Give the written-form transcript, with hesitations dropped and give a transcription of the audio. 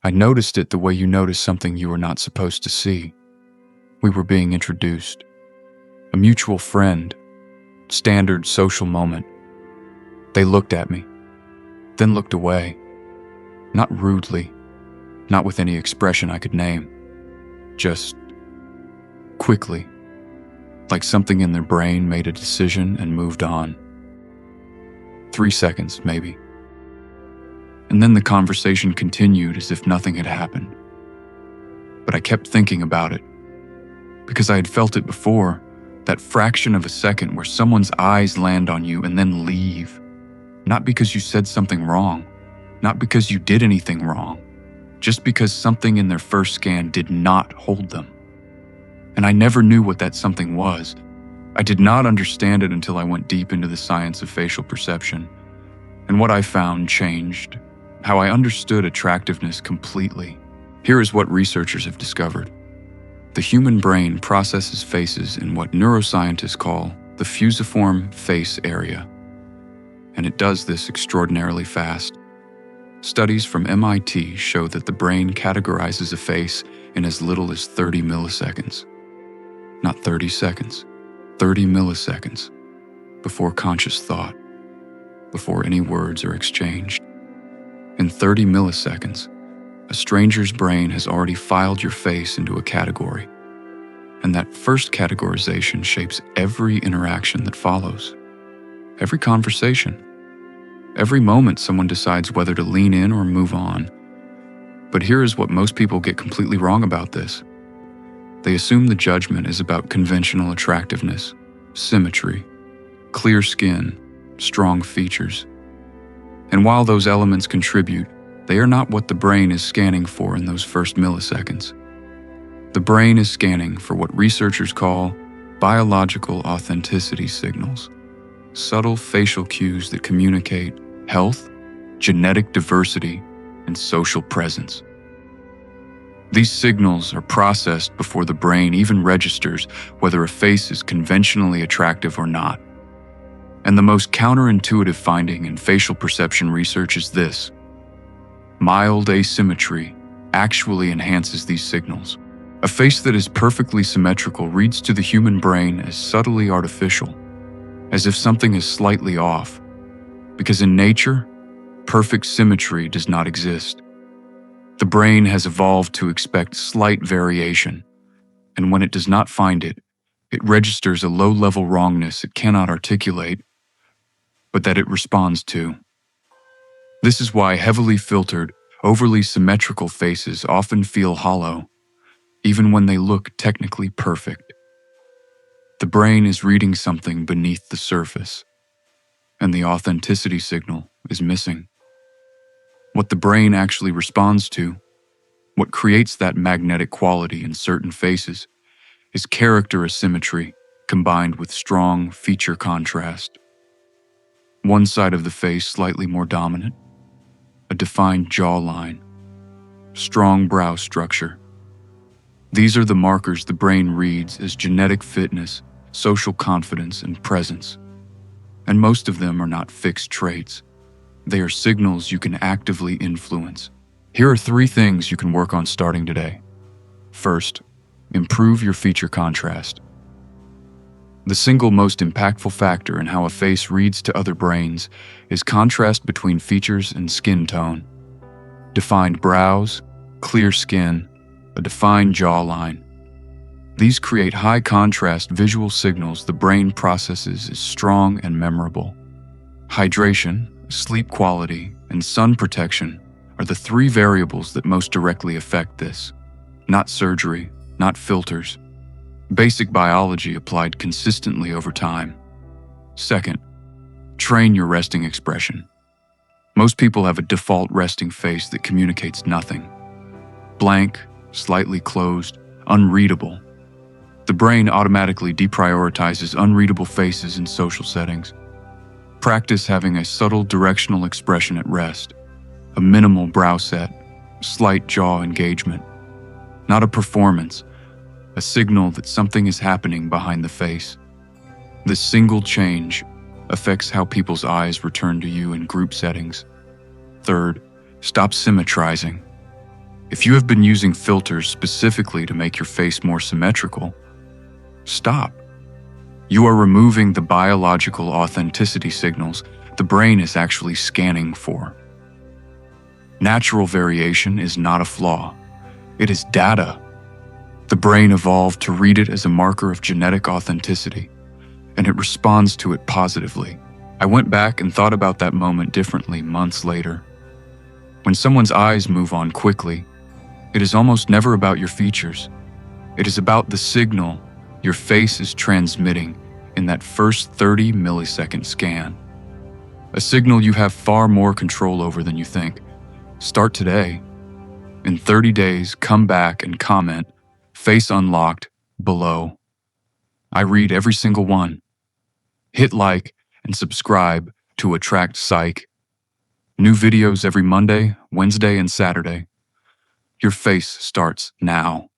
I noticed it the way you notice something you were not supposed to see. We were being introduced. A mutual friend. Standard social moment. They looked at me, then looked away. Not rudely, not with any expression I could name. Just quickly, like something in their brain made a decision and moved on. 3 seconds, maybe. And then the conversation continued as if nothing had happened. But I kept thinking about it, because I had felt it before, that fraction of a second where someone's eyes land on you and then leave. Not because you said something wrong, not because you did anything wrong, just because something in their first scan did not hold them. And I never knew what that something was. I did not understand it until I went deep into the science of facial perception. And what I found changed how I understood attractiveness completely. Here is what researchers have discovered. The human brain processes faces in what neuroscientists call the fusiform face area. And it does this extraordinarily fast. Studies from MIT show that the brain categorizes a face in as little as 30 milliseconds. Not 30 seconds, 30 milliseconds, before conscious thought, before any words are exchanged. In 30 milliseconds, a stranger's brain has already filed your face into a category, and that first categorization shapes every interaction that follows, every conversation, every moment someone decides whether to lean in or move on. But here is what most people get completely wrong about this. They assume the judgment is about conventional attractiveness, symmetry, clear skin, strong features. And while those elements contribute, they are not what the brain is scanning for in those first milliseconds. The brain is scanning for what researchers call biological authenticity signals, subtle facial cues that communicate health, genetic diversity, and social presence. These signals are processed before the brain even registers whether a face is conventionally attractive or not. And the most counterintuitive finding in facial perception research is this: mild asymmetry actually enhances these signals. A face that is perfectly symmetrical reads to the human brain as subtly artificial, as if something is slightly off, because in nature, perfect symmetry does not exist. The brain has evolved to expect slight variation, and when it does not find it, it registers a low-level wrongness it cannot articulate, but that it responds to. This is why heavily filtered, overly symmetrical faces often feel hollow, even when they look technically perfect. The brain is reading something beneath the surface, and the authenticity signal is missing. What the brain actually responds to, what creates that magnetic quality in certain faces, is character asymmetry combined with strong feature contrast. One side of the face slightly more dominant, a defined jawline, strong brow structure. These are the markers the brain reads as genetic fitness, social confidence, and presence. And most of them are not fixed traits. They are signals you can actively influence. Here are 3 things you can work on starting today. First, improve your feature contrast. The single most impactful factor in how a face reads to other brains is contrast between features and skin tone. Defined brows, clear skin, a defined jawline. These create high contrast visual signals the brain processes as strong and memorable. Hydration, sleep quality, and sun protection are the 3 variables that most directly affect this. Not surgery, not filters. Basic biology applied consistently over time. Second, train your resting expression. Most people have a default resting face that communicates nothing. Blank, slightly closed, unreadable. The brain automatically deprioritizes unreadable faces in social settings. Practice having a subtle directional expression at rest, a minimal brow set, slight jaw engagement. Not a performance, a signal that something is happening behind the face. This single change affects how people's eyes return to you in group settings. Third, stop symmetrizing. If you have been using filters specifically to make your face more symmetrical, stop. You are removing the biological authenticity signals the brain is actually scanning for. Natural variation is not a flaw. It is data. The brain evolved to read it as a marker of genetic authenticity, and it responds to it positively. I went back and thought about that moment differently months later. When someone's eyes move on quickly, it is almost never about your features. It is about the signal your face is transmitting in that first 30 millisecond scan. A signal you have far more control over than you think. Start today. In 30 days, come back and comment, face unlocked, below. I read every single one. Hit like and subscribe to Attract Psych. New videos every Monday, Wednesday, and Saturday. Your face starts now.